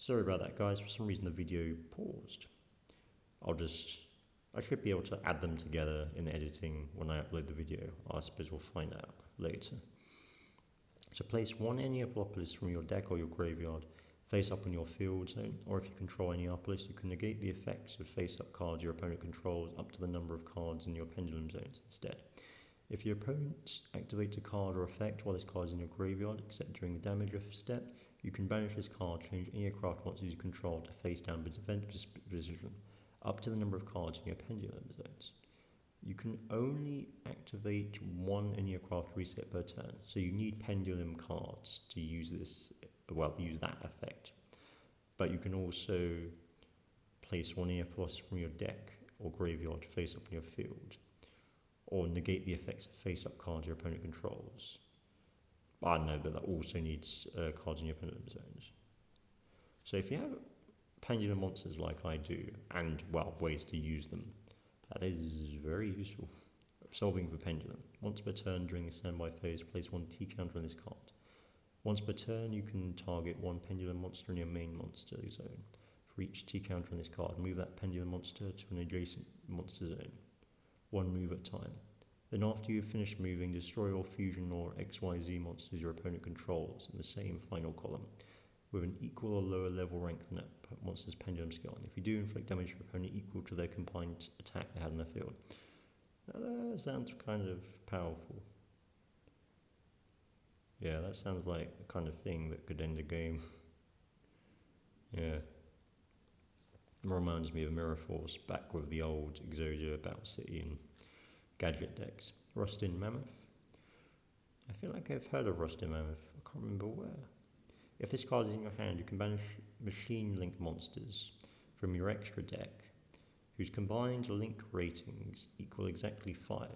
Sorry about that, guys. For some reason the video paused. I should be able to add them together in editing when I upload the video. I suppose we'll find out later. So place one Neopolopolis from your deck or your graveyard face up on your field zone, or if you control Neopololis, you can negate the effects of face-up cards your opponent controls up to the number of cards in your pendulum zones instead. If your opponent activates a card or effect while this card is in your graveyard, except during the damage step, you can banish this card, change any aircraft monsters you control to face down defense position, up to the number of cards in your pendulum zones. You can only activate one aircraft reset per turn, so you need pendulum cards to use that effect. But you can also place one Neopolosis from your deck or graveyard face up in your field, or negate the effects of face-up cards your opponent controls. I don't know, but that also needs cards in your pendulum zones. So if you have pendulum monsters like I do, and ways to use them, that is very useful. Solving for pendulum. Once per turn during the standby phase, place one T counter on this card. Once per turn, you can target one pendulum monster in your main monster zone. For each T counter on this card, move that pendulum monster to an adjacent monster zone, one move at a time. Then after you've finished moving, destroy all fusion or XYZ monsters your opponent controls in the same final column, with an equal or lower level rank than that monster's pendulum skill. And if you do inflict damage to your opponent equal to their combined attack they had on the field. Now that sounds kind of powerful. Yeah, that sounds like the kind of thing that could end a game. Yeah. Reminds me of Mirror Force back with the old Exodia, Battle City and Gadget decks. Rustin Mammoth. I feel like I've heard of Rustin Mammoth. I can't remember where. If this card is in your hand, you can banish machine link monsters from your extra deck, whose combined link ratings equal exactly 5.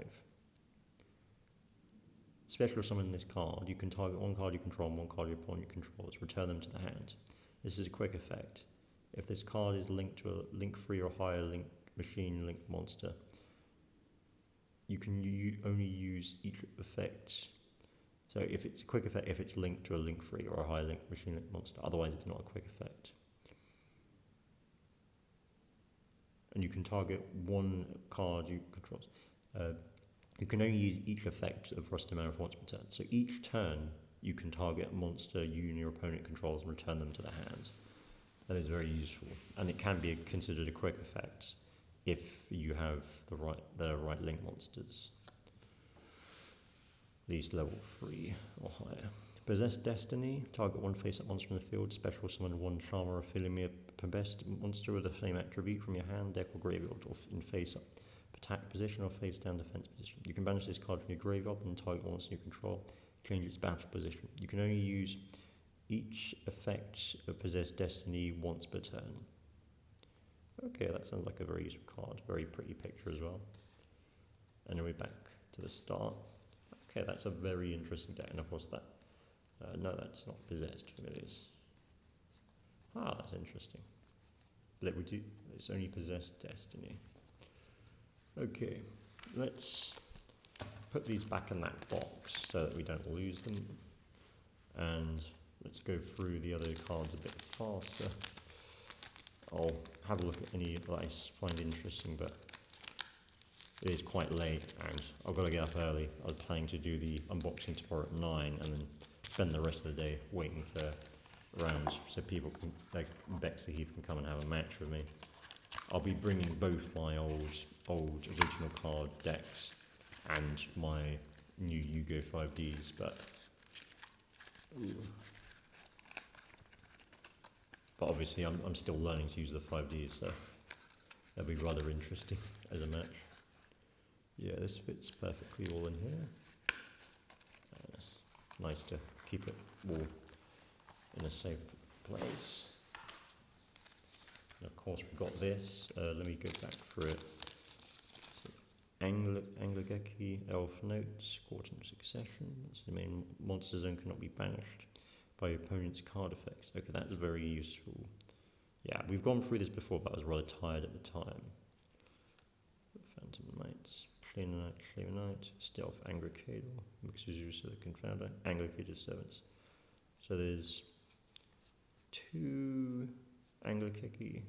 Special summon this card. You can target one card you control and one card your opponent controls. Return them to the hand. This is a quick effect. If this card is linked to a link 3 or higher machine link monster, you can only use each effect. So if it's a quick effect, if it's linked to a link 3 or a higher link machine link monster, otherwise it's not a quick effect. And you can target one card you control. You can only use each effect of Rustin Mammoth once per turn. So each turn you can target a monster you and your opponent controls and return them to the hand. That is very useful, and it can be considered a quick effect if you have the right link monsters. At least level 3 or higher. Possess Destiny. Target one face-up monster from the field. Special summon one Charmer or Philemia Possessed monster with the same attribute from your hand, deck, or graveyard, or in face-up attack position or face-down defense position. You can banish this card from your graveyard and target one monster you control. Change its battle position. You can only use each effect of Possess Destiny once per turn. Okay, that sounds like a very useful card. Very pretty picture as well. And then we're back to the start. Okay, that's a very interesting deck, and of course that. No, that's not Possessed Familiars. Ah, that's interesting. It's only Possessed Destiny. Okay, let's put these back in that box so that we don't lose them. And let's go through the other cards a bit faster. I'll have a look at any that I find interesting, but it is quite late and I've got to get up early. I was planning to do the unboxing tomorrow at 9 and then spend the rest of the day waiting for rounds so people can, like Bexley Heath, can come and have a match with me. I'll be bringing both my old original card decks and my new YuGiOh 5Ds, but obviously I'm still learning to use the 5Ds, so that'll be rather interesting as a match. Yeah, this fits perfectly all in here. It's nice to keep it all in a safe place. And of course we've got this. Let me go back through it. So, Anglageki, Elf Notes, Quarter Succession. That's the main monster zone cannot be banished by your opponent's card effects. Okay, that's very useful. Yeah, we've gone through this before, but I was rather tired at the time. Phantom Knights, Clear Knight, Stealth Anglicator, Mixers Silicon Founder, Anglicator Servants. So there's 2 2 Angler-Keki.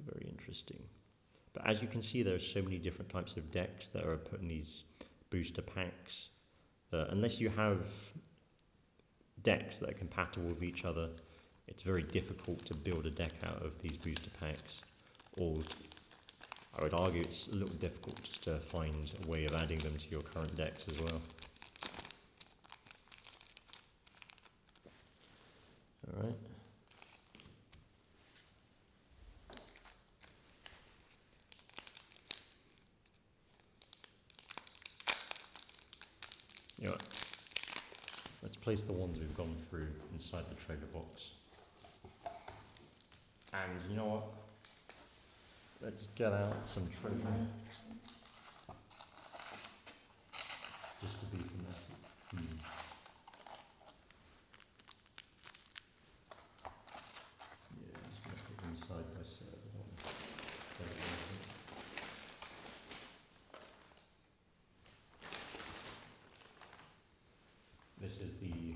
Very interesting. But as you can see, there are so many different types of decks that are put in these booster packs. Unless you have decks that are compatible with each other, it's very difficult to build a deck out of these booster packs. Or I would argue it's a little difficult just to find a way of adding them to your current decks as well. Alright. Yeah. Let's place the ones we've gone through inside the trailer box. And you know what? Let's get out some treasure. Just to be thematic. Yeah, just going to put them side by side. This is the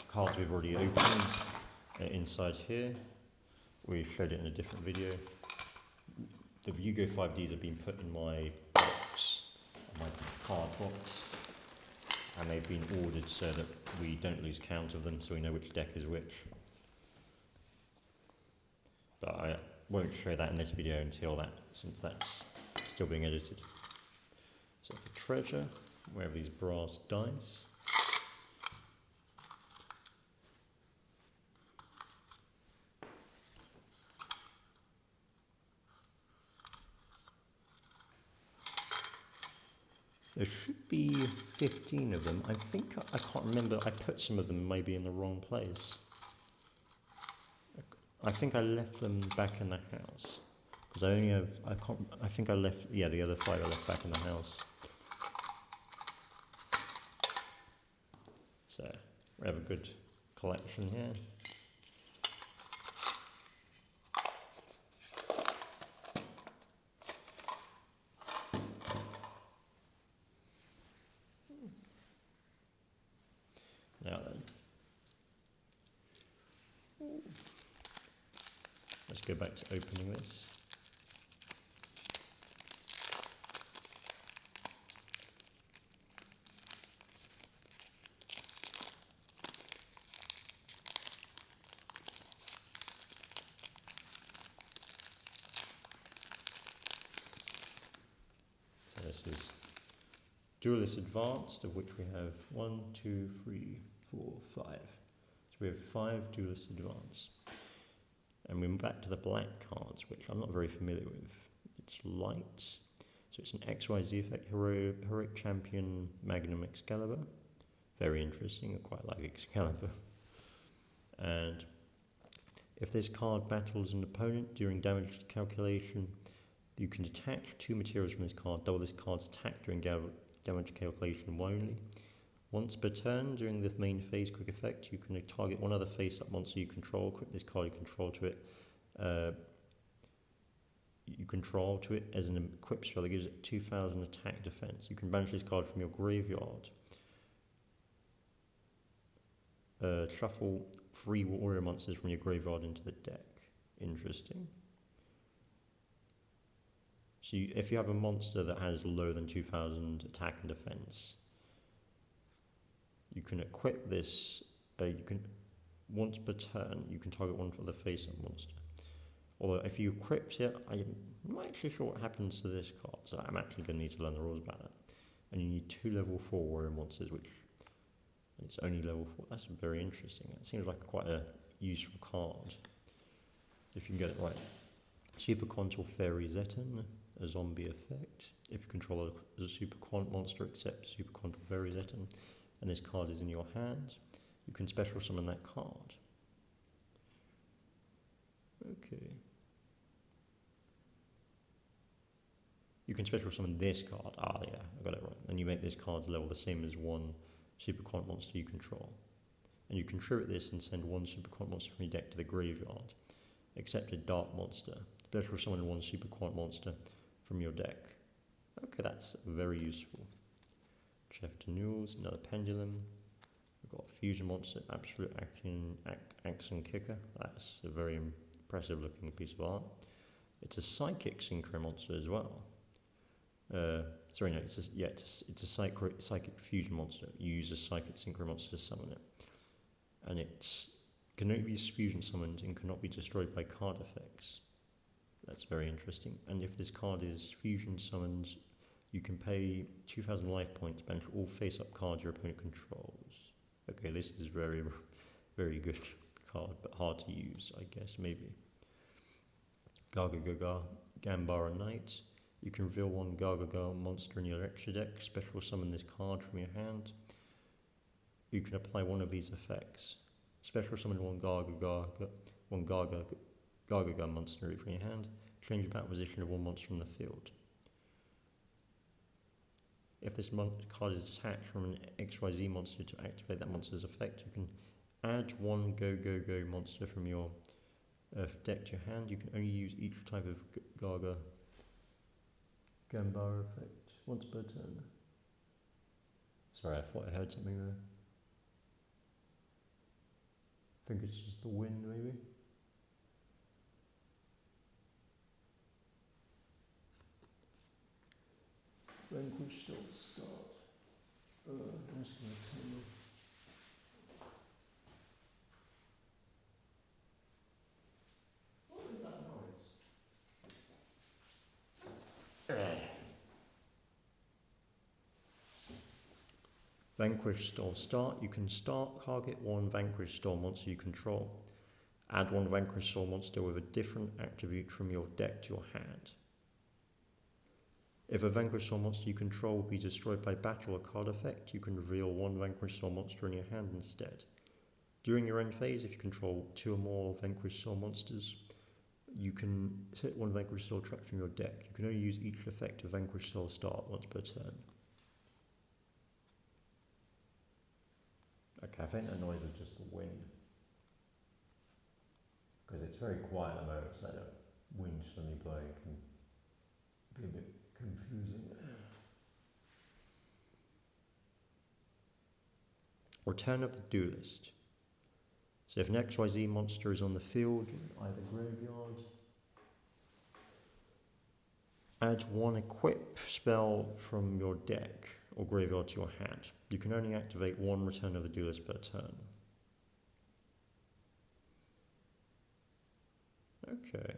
cards we've already opened inside here. We showed it in a different video. The YuGiOh 5Ds have been put in my box, my card box, and they've been ordered so that we don't lose count of them, so we know which deck is which. But I won't show that in this video since that's still being edited. So for treasure, we have these brass dice. There should be 15 of them. I can't remember, I put some of them maybe in the wrong place. I think I left them back in the house. Because I only have, I think I left, yeah, the other 5 I left back in the house. So, we have a good collection here. Now then, let's go back to opening this. So this is Duelist Advanced, of which we have 1, 2, 3, 4, 5. So we have 5 Duelist Advanced. And we're back to the black cards, which I'm not very familiar with. It's light, so it's an XYZ effect, Heroic Champion, Magnum Excalibur. Very interesting, I quite like Excalibur. And if this card battles an opponent during damage calculation, you can detach 2 materials from this card, double this card's attack during damage calculation only. Once per turn, during the main phase quick effect, you can target one other face-up monster you control, equip this card you control to it. As an equip spell that gives it 2000 attack defense. You can banish this card from your graveyard. Shuffle 3 warrior monsters from your graveyard into the deck. Interesting. So if you have a monster that has lower than 2000 attack and defense, you can equip this, once per turn, you can target one for the face-up monster. Although if you equip it, I'm not actually sure what happens to this card, so I'm actually going to need to learn the rules about it. And you need 2 level 4 warrior monsters, which it's only level 4. That's very interesting. It seems like quite a useful card, if you can get it right. Super Control Fairy Zetan, a zombie effect. If you control a Super Quant monster, except Super Control Fairy Zetan, and this card is in your hand, you can special summon that card. Okay. You can special summon this card. Ah, yeah, I got it right. And you make this card's level the same as 1 Super Quant monster you control. And you can tribute this and send 1 Super Quant monster from your deck to the graveyard, except a Dark monster. Special summon 1 Super Quant monster from your deck. Okay, that's very useful. Chef de Nules, another pendulum. We've got Fusion Monster, Absolute Action Kicker. That's a very impressive looking piece of art. It's a Psychic Synchro Monster as well. Sorry, no, it's a Psychic Fusion Monster. You use a Psychic Synchro Monster to summon it. And it can only be fusion summoned and cannot be destroyed by card effects. That's very interesting. And if this card is fusion summoned, you can pay 2,000 life points, banish all face-up cards your opponent controls. Okay, this is very, very good card, but hard to use, I guess, maybe. Gaga Gambara Knight. You can reveal one Gaga monster in your extra deck, special summon this card from your hand. You can apply one of these effects. Special summon one Gaga monster from your hand. Change the battle position of one monster from the field. If this card is detached from an XYZ monster to activate that monster's effect, you can add one Go monster from your deck to your hand. You can only use each type of Gaga Gambara effect once per turn. Sorry, I thought I heard something there. I think it's just the wind, maybe. Vanquish still start. I'm just going to tell you. What is that noise? Vanquish Store start. You can target one Vanquish Store monster you control. Add one Vanquish Store monster with a different attribute from your deck to your hand. If a Vanquish Store monster you control will be destroyed by battle or card effect, you can reveal one Vanquish Store monster in your hand instead. During your end phase, if you control 2 or more Vanquish Store monsters, you can set one Vanquish Store track from your deck. You can only use each effect of Vanquish Store start once per turn. Okay, I think that noise was just the wind. Because it's very quiet at the moment, so that wind suddenly blowing can be a bit confusing. Return of the Duelist. So if an XYZ monster is on the field, either graveyard, add one equip spell from your deck or graveyard to your hand. You can only activate one Return of the Duelist per turn. Okay.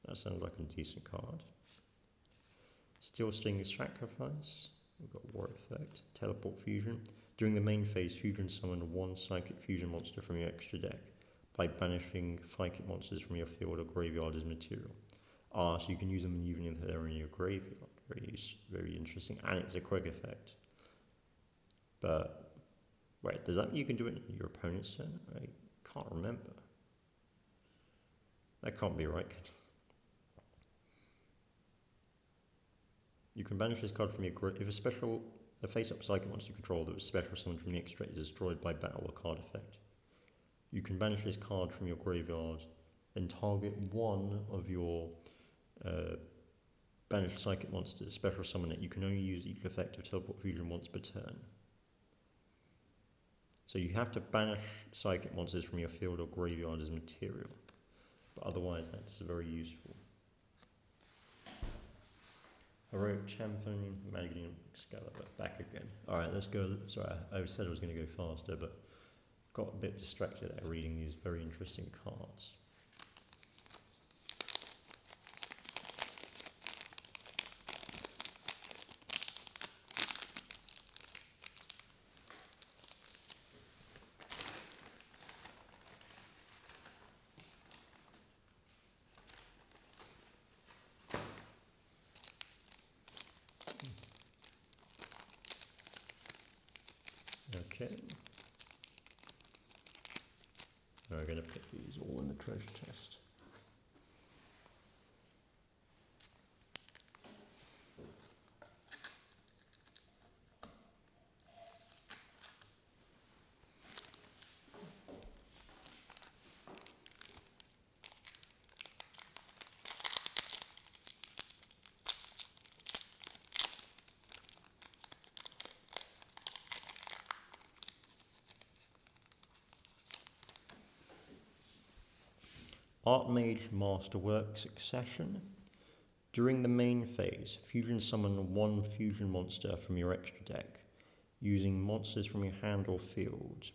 That sounds like a decent card. Steel Sting Sacrifice. We've got War Effect. Teleport Fusion. During the main phase, Fusion summon one Psychic Fusion monster from your extra deck by banishing Psychic monsters from your field or graveyard as material. So you can use them even if they're in your graveyard. Very interesting. And it's a quick effect. But, wait, does that mean you can do it in your opponent's turn? I can't remember. That can't be right. You can banish this card from your graveyard. If a face-up Psychic monster you control that was special summoned from the extra deck is destroyed by battle or card effect, you can banish this card from your graveyard and target one of your banished Psychic monsters, special summon it. You can only use each effect of Teleport Fusion once per turn. So you have to banish Psychic monsters from your field or graveyard as material. But otherwise that's very useful. Heroic Champion, Magnum Excalibur, back again. Alright, let's go. Sorry, I said I was going to go faster, but got a bit distracted at reading these very interesting cards. Okay. Now we're going to put these all in the treasure chest. Archmage Masterwork Succession. During the main phase, fusion summon one fusion monster from your extra deck, using monsters from your hand or field,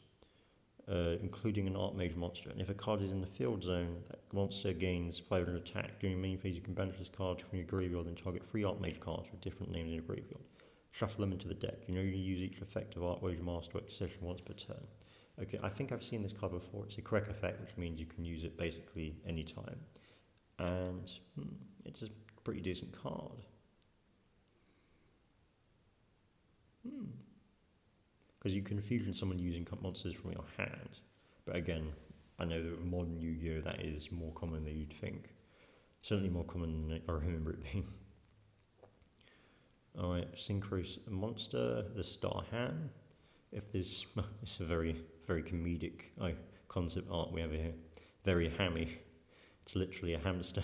including an Archmage monster. And if a card is in the field zone, that monster gains 500 attack. During the main phase, you can banish this card from your graveyard and target 3 Archmage cards with different names in your graveyard. Shuffle them into the deck. You can only use each effect of Archmage Masterwork Succession once per turn. Okay, I think I've seen this card before. It's a correct effect, which means you can use it basically anytime. And it's a pretty decent card. Because you can fusion summon using monsters from your hand. But again, I know that with modern Yu-Gi-Oh! That is more common than you'd think. Certainly more common than I remember it being. Alright, Synchro Monster, the Star Ham. If this, it's a very, very comedic concept art we have here. Very hammy. It's literally a hamster.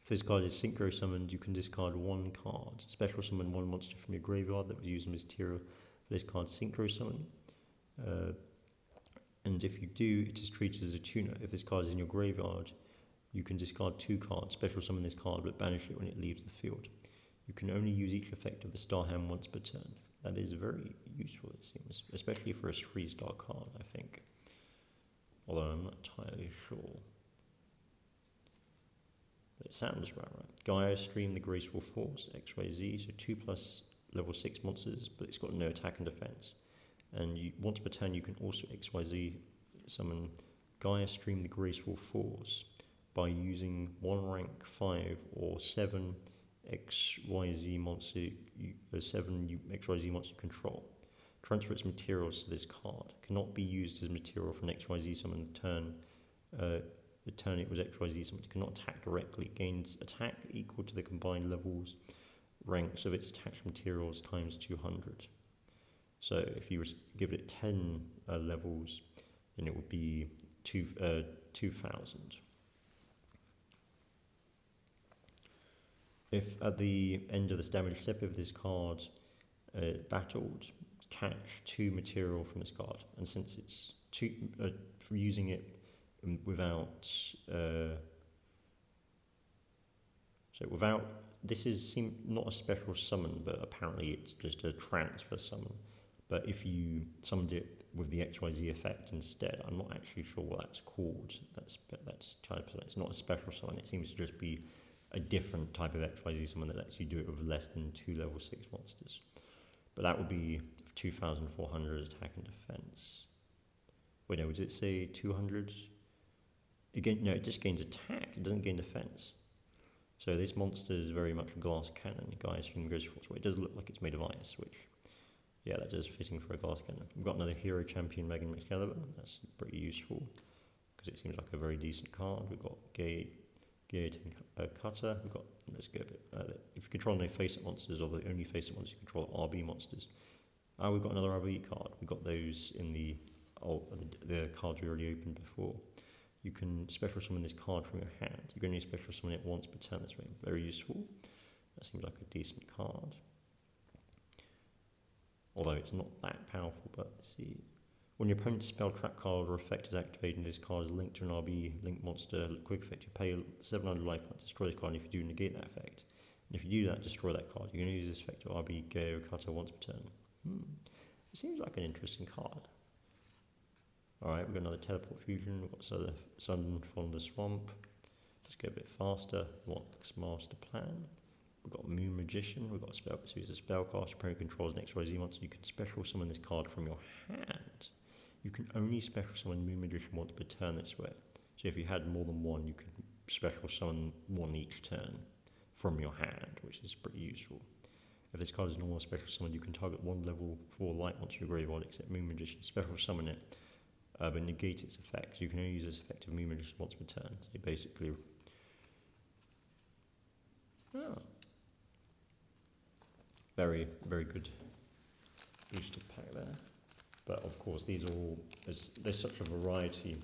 If this card is synchro summoned, you can discard one card. Special summon one monster from your graveyard that was used as material for this card's synchro summon. And if you do, it is treated as a tuner. If this card is in your graveyard, you can discard 2 cards. Special summon this card, but banish it when it leaves the field. You can only use each effect of the Star Ham once per turn. That is very useful, it seems, especially for a 3-star card, I think. Although I'm not entirely sure. But it sounds about right. Gaia Stream the Graceful Force, XYZ, so 2+ level 6 monsters, but it's got no attack and defense. And once per turn, you can also XYZ summon Gaia Stream the Graceful Force by using 1 rank 5 or 7 XYZ monster, 7 XYZ monster control. Transfer its materials to this card. Cannot be used as material for an XYZ summon the turn it was XYZ summoned. Cannot attack directly. Gains attack equal to the combined levels ranks of its attached materials times 200. So if you give it 10 levels, then it would be 2,000. If at the end of this damage step, if this card battled, catch 2 material from this card, and since it's using it without this is not a special summon, but apparently it's just a transfer summon. But if you summoned it with the XYZ effect instead, I'm not actually sure what that's called. That's it's not a special summon. It seems to just be a different type of XYZ summon that lets you do it with less than 2 level 6 monsters. But that would be 2,400 attack and defense. Wait, no, does it say 200? Again, no, it just gains attack. It doesn't gain defense. So this monster is very much a glass cannon. Gaia Stream goes for it. It does look like it's made of ice, which, yeah, that is fitting for a glass cannon. We've got another Hero Champion Megan Excalibur. That's pretty useful because it seems like a very decent card. We've got Guillotine Cutter. We've got, let's go a bit. If you control no face-up monsters or the only face-up monsters, you control RB monsters. We've got another RB card. We got those in the cards we already opened before. You can special summon this card from your hand. You can only special summon it once per turn this way. Very useful. That seems like a decent card. Although it's not that powerful, but let's see. When your opponent's spell trap card or effect is activated and this card is linked to an RB linked monster quick effect, you pay 700 life points, destroy this card, and if you do, negate that effect. And if you do that, destroy that card. You can use this effect of RB YuGiOh Cutter once per turn. It seems like an interesting card. Alright, we've got another Teleport Fusion. We've got Sun from the Swamp. Let's go a bit faster. What's Master Plan? We've got Moon Magician. We've got a spell. So it's a spellcast. Your opponent controls an XYZ monster. You can special summon this card from your hand. You can only special summon Moon Magician once per turn this way. So if you had more than one, you could special summon one each turn from your hand, which is pretty useful. If this card is normal special summon, you can target 1 level 4 light monster in your graveyard except Moon Magician. Special summon it, but negate its effect. So you can only use this effect of Moon Magician once per turn. So basically, very, very good booster pack there. But of course, these are all, there's such a variety.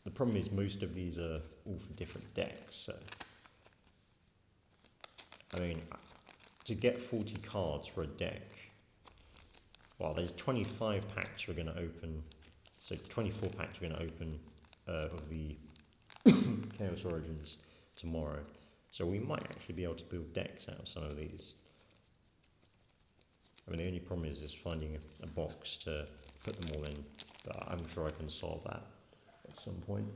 The problem is most of these are all for different decks. So, I mean, to get 40 cards for a deck, well, there's 25 packs we're going to open. So 24 packs we're going to open of the Chaos Origins tomorrow, so we might actually be able to build decks out of some of these. I mean, the only problem is finding a box to put them all in, but I'm sure I can solve that at some point.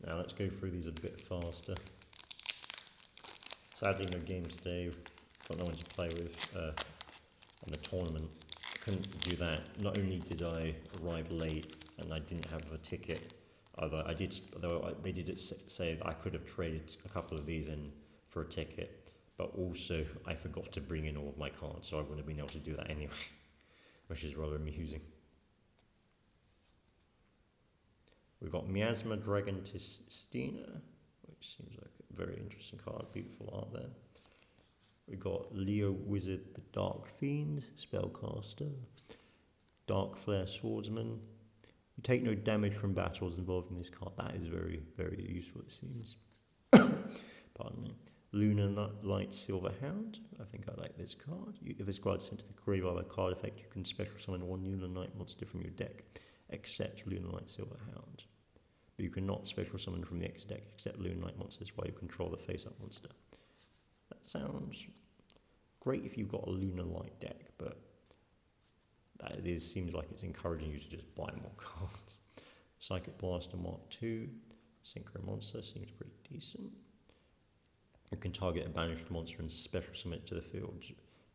Now let's go through these a bit faster. Sadly, no games today. Got no one to play with on the tournament. Couldn't do that. Not only did I arrive late and I didn't have a ticket, although they did say that I could have traded a couple of these in for a ticket, but also I forgot to bring in all of my cards, so I wouldn't have been able to do that anyway, which is rather amusing. We've got Miasma Dragontistina, which seems like a very interesting card, beautiful art there. We've got Leo Wizard the Dark Fiend, Spellcaster, Dark Flare Swordsman. You take no damage from battles involving this card. That is very, very useful, it seems. Pardon me. Lunar Light Silverhound. I think I like this card. If this card is sent to the graveyard by card effect, you can special summon one Lunar Light monster from your deck, except Lunar Light Silverhound. But you cannot special summon from the X deck except Lunar Light monsters while you control the face-up monster. That sounds great if you've got a Lunar Light deck, but seems like it's encouraging you to just buy more cards. Psychic Blaster Mark II, Synchro Monster seems pretty decent. You can target a banished monster and special summon it to the field.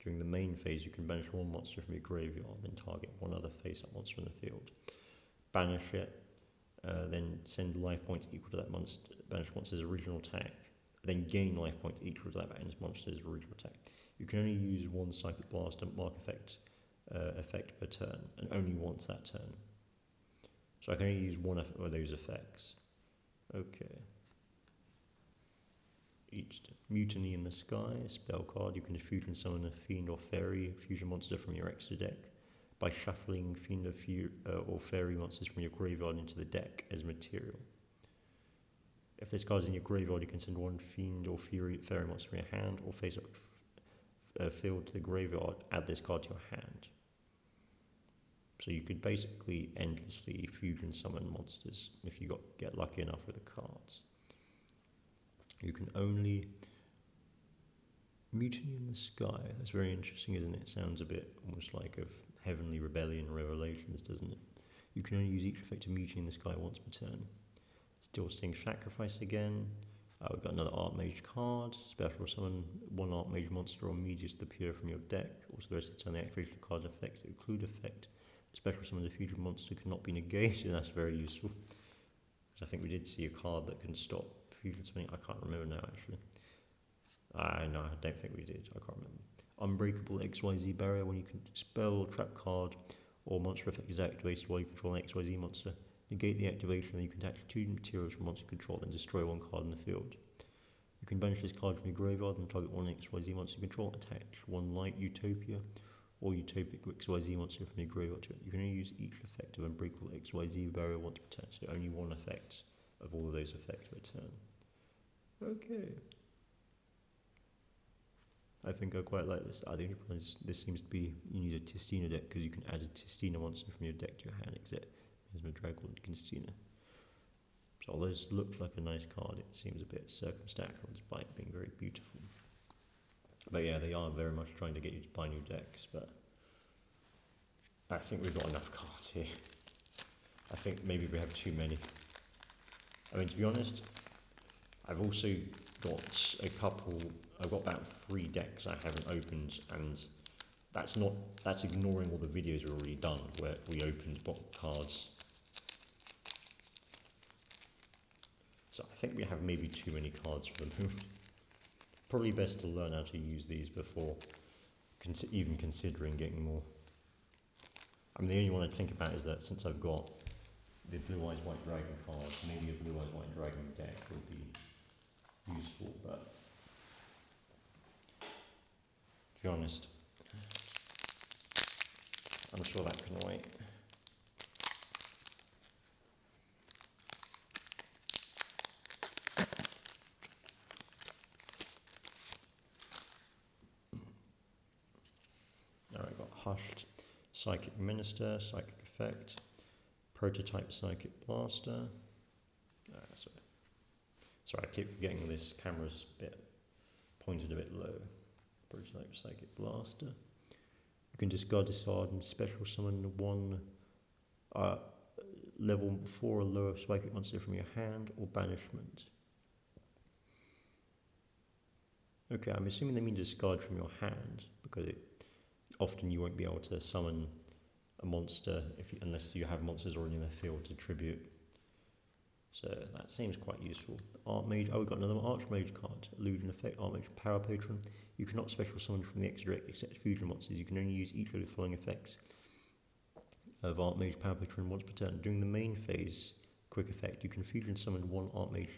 During the main phase, you can banish one monster from your graveyard, then target one other face-up monster in the field. Banish it, then send life points equal to that banished monster's original attack, then gain life points equal to that banished monster's original attack. You can only use one Psychic Blast mark effect per turn, and only once that turn. So I can only use one of those effects. Okay. Each Mutiny in the Sky, spell card. You can fusion summon a Fiend or Fairy fusion monster from your extra deck by shuffling Fiend or Fairy monsters from your graveyard into the deck as material. If this card is in your graveyard, you can send one Fiend or Fairy monster from your hand or face up field to the graveyard. Add this card to your hand. So you could basically endlessly fusion summon monsters if you get lucky enough with the cards. You can only Mutiny in the Sky. That's very interesting, isn't it? Sounds a bit almost like of Heavenly Rebellion Revelations, doesn't it? You can only use each effect of Mutiny in the Sky once per turn. Still Sting Sacrifice again. We've got another Archmage card. Special summon one Archmage monster or Medius the Pure from your deck. Also, the rest of the turn, the activation of cards effects that include effect. Special summon the fusion monster cannot be negated. That's very useful. I think we did see a card that can stop fusion summoning. I can't remember now, actually. No, I don't think we did. I can't remember. Unbreakable XYZ barrier. When you can spell, trap card, or monster effect is activated while you control an XYZ monster. Negate the activation, then you can attach 2 materials from monster control, then destroy one card in the field. You can banish this card from your graveyard and target one XYZ monster control. Attach one Light Utopia or Utopic XYZ monster from your graveyard to it. You can only use each effect of Unbreakable XYZ barrier once per turn, so only one effect of all of those effects per turn. Okay. I think I quite like this. The only problem is this seems to be, you need a Tistina deck because you can add a Tistina monster from your deck to your hand, except Miasma Dragon and Tistina. So although this looks like a nice card, it seems a bit circumstantial despite being very beautiful. But yeah, they are very much trying to get you to buy new decks, but I think we've got enough cards here. I think maybe we have too many. I mean, to be honest, I've also got I've got about 3 decks I haven't opened, and that's ignoring all the videos we've already done where we opened cards. So I think we have maybe too many cards for the moment. Probably best to learn how to use these before even considering getting more. I mean, the only one I think about is that since I've got the Blue Eyes White Dragon cards, maybe a Blue Eyes White Dragon deck would be useful, but to be honest, I'm sure that can wait. Now I've got Hushed Psychic Minister, Psychic Effect, Prototype Psychic Blaster. Sorry, I keep forgetting this camera's pointed a bit low. Prototype Psychic Blaster. You can discard, discard, and special summon one level 4 or lower psychic monster from your hand or banishment. Okay, I'm assuming they mean discard from your hand, because often you won't be able to summon a monster unless you have monsters already in the field to tribute. So that seems quite useful. Archmage, we've got another Archmage card. Illusion Effect, Archmage Power Patron. You cannot special summon from the extra deck except fusion monsters. You can only use each of the following effects of Archmage Power Patron once per turn. During the main phase, quick effect, you can fusion summon one Archmage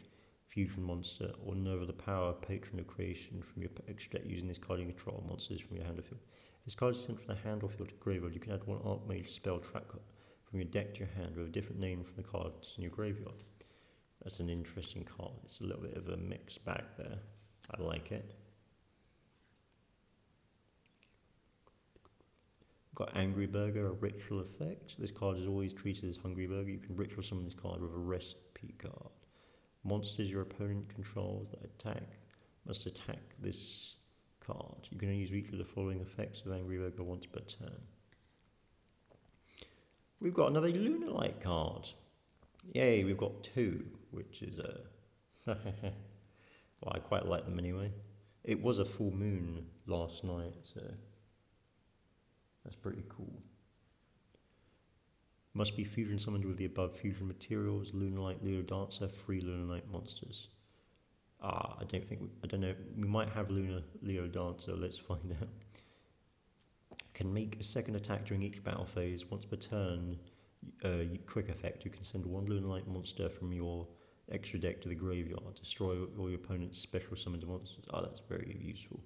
fusion monster or no other power patron of creation from your extra deck using this card. You control monsters from your hand or field. If this card is sent from the hand or field to graveyard, you can add one Archmage spell track card from your deck to your hand with a different name from the cards in your graveyard. That's an interesting card. It's a little bit of a mixed bag there. I like it. Got Angry Burger, a ritual effect. This card is always treated as Hungry Burger. You can ritual summon this card with a recipe card. Monsters your opponent controls that attack must attack this card. You can only use each of the following effects of Angry Burger once per turn. We've got another Lunalight card. Yay, we've got two, which is well, I quite like them anyway. It was a full moon last night, so that's pretty cool. Must be fusion summoned with the above fusion materials. Lunalight, Leo Dancer, 3 Lunalight monsters. I don't know. We might have Leo Dancer. Let's find out. Can make a second attack during each battle phase. Once per turn, quick effect. You can send one Lunalight monster from your extra deck to the graveyard. Destroy all your opponent's special summoned monsters. That's very useful.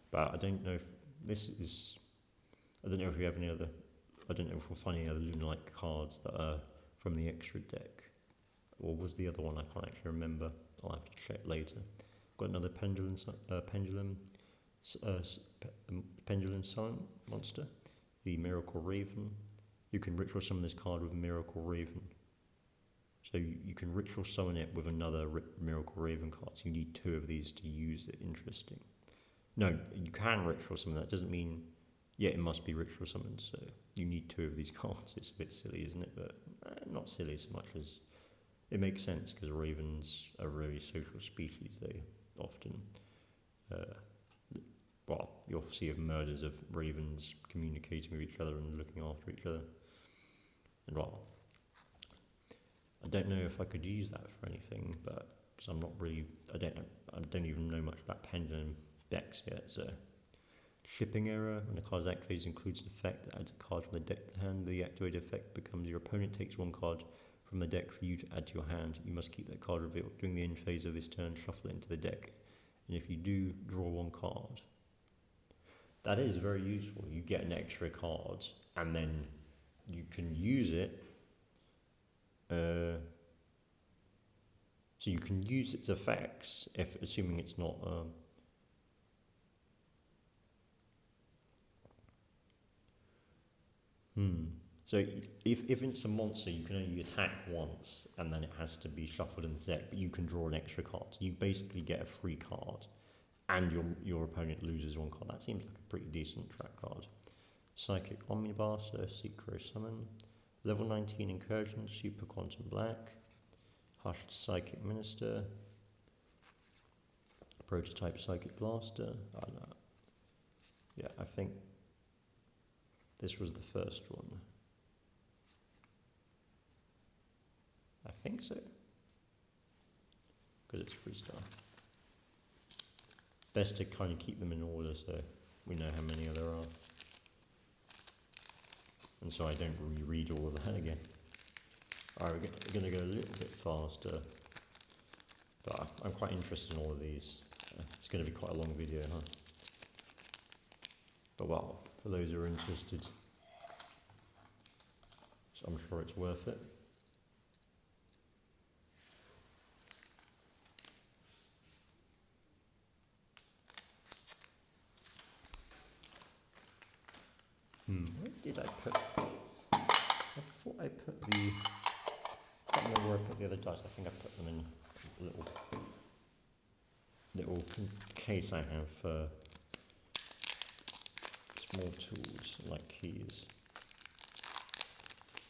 But I don't know if this is. I don't know if we have any other. I don't know if we'll find any other Lunalight cards that are from the extra deck. Or was the other one? I can't actually remember. I'll have to check later. Got another Pendulum Sun monster, the Miracle Raven. You can ritual summon this card with Miracle Raven. So you can ritual summon it with another Miracle Raven card. So you need 2 of these to use it. Interesting. No, you can ritual summon that. Doesn't mean, yeah, it must be ritual summoned. So you need 2 of these cards. It's a bit silly, isn't it? But not silly so much as it makes sense, because ravens are a very social species. They often, well, you'll see of murders of ravens communicating with each other and looking after each other. And well, I don't know if I could use that for anything, but because I'm not really, I don't even know much about pendulum decks yet. So shipping error: when a card's activated, includes an effect that adds a card from the deck to the hand. The activated effect becomes your opponent takes 1 card from the deck for you to add to your hand. You must keep that card revealed. During the end phase of this turn, shuffle it into the deck. And if you do, draw 1 card. That is very useful. You get an extra card, and then you can use it. So you can use its effects, assuming it's not. So if it's a monster, you can only attack once, and then it has to be shuffled in the deck, but you can draw an extra card. So you basically get a free card, and your opponent loses 1 card. That seems like a pretty decent track card. Psychic Omnibuster, Synchro Summon. Level 19 Incursion, Super Quantum Black. Hushed Psychic Minister. Prototype Psychic Blaster. No. Yeah, I think this was the first one. I think so. Because it's freestyle. Best to kind of keep them in order so we know how many there are. And so I don't reread all of that again. Alright, we're going to go a little bit faster. But I'm quite interested in all of these. It's going to be quite a long video, huh? But well, for those who are interested, so I'm sure it's worth it. Where did I put? I thought I put the. I don't know where I put the other dice. I think I put them in a little case I have for small tools like keys.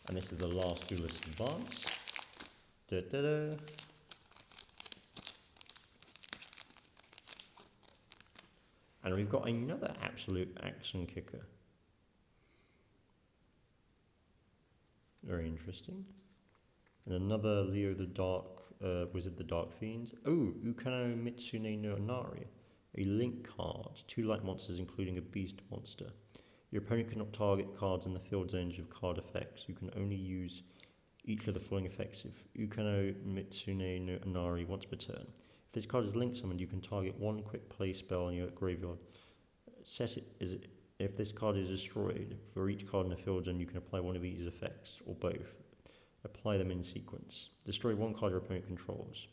And this is the last Duelist Advance. Da, da, da. And we've got another absolute action kicker. Very interesting. And another Leo the Dark Wizard the Dark Fiend. Oh, Ukano Mitsune no Inari. A link card. 2 light monsters including a beast monster. Your opponent cannot target cards in the field zones of card effects. You can only use each of the following effects if Ukano Mitsune no Inari once per turn. If this card is link summoned, you can target 1 quick play spell in your graveyard. If this card is destroyed, for each card in the field zone, you can apply one of these effects, or both. Apply them in sequence. Destroy 1 card your opponent controls.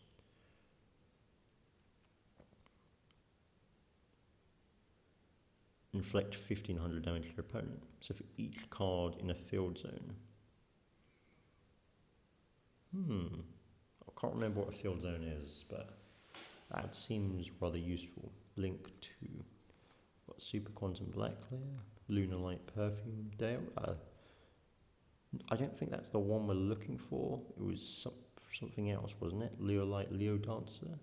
Inflict 1500 damage to your opponent. So for each card in a field zone. I can't remember what a field zone is, but that seems rather useful. Link 2. Got Super Quantum Black Layer, Lunar Light Perfume Dale. I don't think that's the one we're looking for. It was something else, wasn't it? Leo Light Leo Dancer.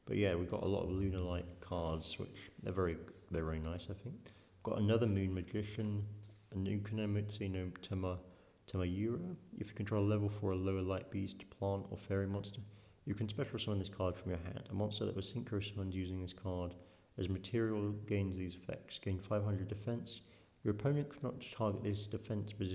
But yeah, we got a lot of Lunar Light cards, which they're very nice, I think. Got another Moon Magician, a Nukuna Mitsuno Tamayura. If you control a level 4 a lower light beast, plant, or fairy monster, you can special summon this card from your hand. A monster that was synchro summoned using this card as material gains these effects. Gain 500 defense. Your opponent cannot target this defense position